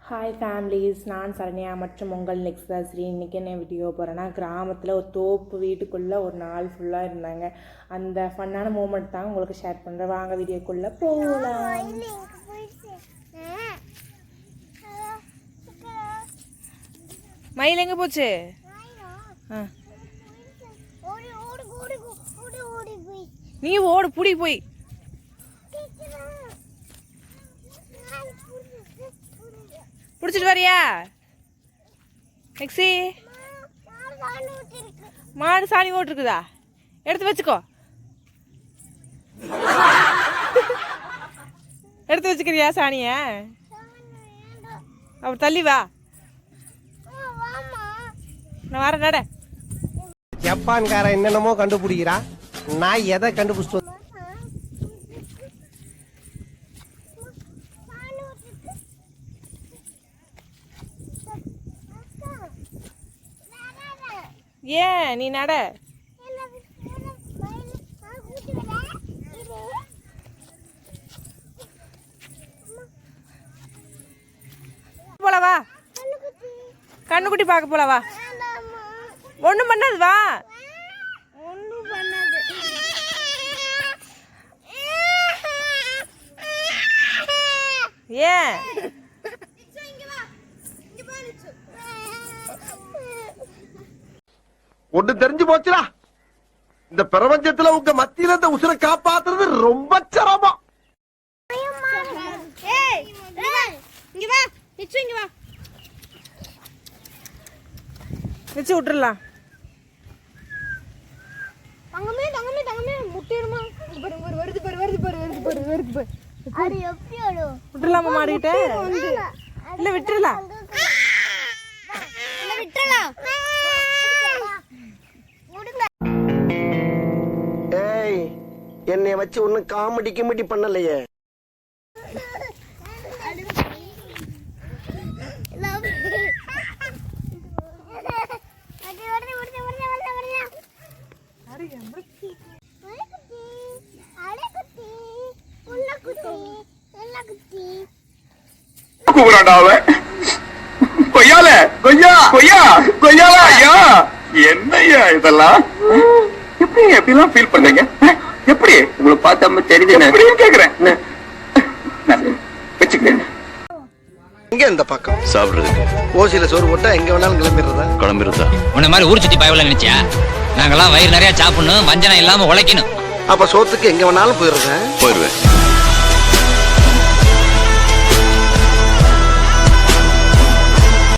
Hi families, நான் சரண்யா மற்றும் உங்கள் நெக்ஸ்டாஸ்ரீ. இன்றைக்கி என்ன வீடியோ போகிறேன்னா, கிராமத்தில் ஒரு தோப்பு வீட்டுக்குள்ளே ஒரு நாள் ஃபுல்லாக இருந்தாங்க. அந்த ஃபன்னான மூமெண்ட் தான் உங்களுக்கு ஷேர் பண்ணுறேன். வாங்க வீடியோக்குள்ளே போகலாம். மயில் எங்கே போச்சு? நீ ஓடு, புடி போய். பிடிச்சிட்டு வரியா? நெக்ஸி மாடு சாணி ஓட்டுருக்குதா? எடுத்து வச்சுக்கோ. எடுத்து வச்சுக்கிறியா சாணிய? அப்ப தள்ளி வா, நான் வரேன். நட. ஜப்பான்கார என்னென்னமோ கண்டுபிடிக்கிறா, நான் எதை கண்டுபிடிச்சிட்டு ஏன் நீ நட. போலவா, கண்ணுக்குட்டி பார்க்க போலவா. ஒண்ணும் பண்ணாது, வா. ஏன் ஒண்ணு தெரிஞ்சு போச்சுடா, இந்த பிரபஞ்சத்துல உங்க மத்தியில இந்த உசுரை காப்பாத்துறது ரொம்ப சிரமம். வச்சு விட்டுறலாம். விட்டுலாமா மாறிக்கிட்ட? இல்ல விட்டுறலாம். ஏய், என்னை வச்சு ஒன்னும் காமெடி கிமெடி பண்ணலையே. என்னையா இதெல்லாம்? எப்படி எப்படிலாம் ஃபீல் பண்றீங்க? எப்படி உங்களுக்கு பார்த்தா தெரியுது கேக்குறேன். வச்சுக்கிறேன். எங்க இந்த பக்கம் சாப்பிடுறதுக்கு ஓசியில சோறு போட்டா எங்க வேணாலும் கிளம்பிடுறதா? உன்ன மாதிரி ஊர் சுத்தி பயவல நினைச்சியா? நாங்கெல்லாம் வயிறு நிறைய சாப்பிடணும், வஞ்சனம் இல்லாம உழைக்கணும். அப்ப சோத்துக்கு எங்க வேணாலும் போயிடுறேன். போயிடுவேன்.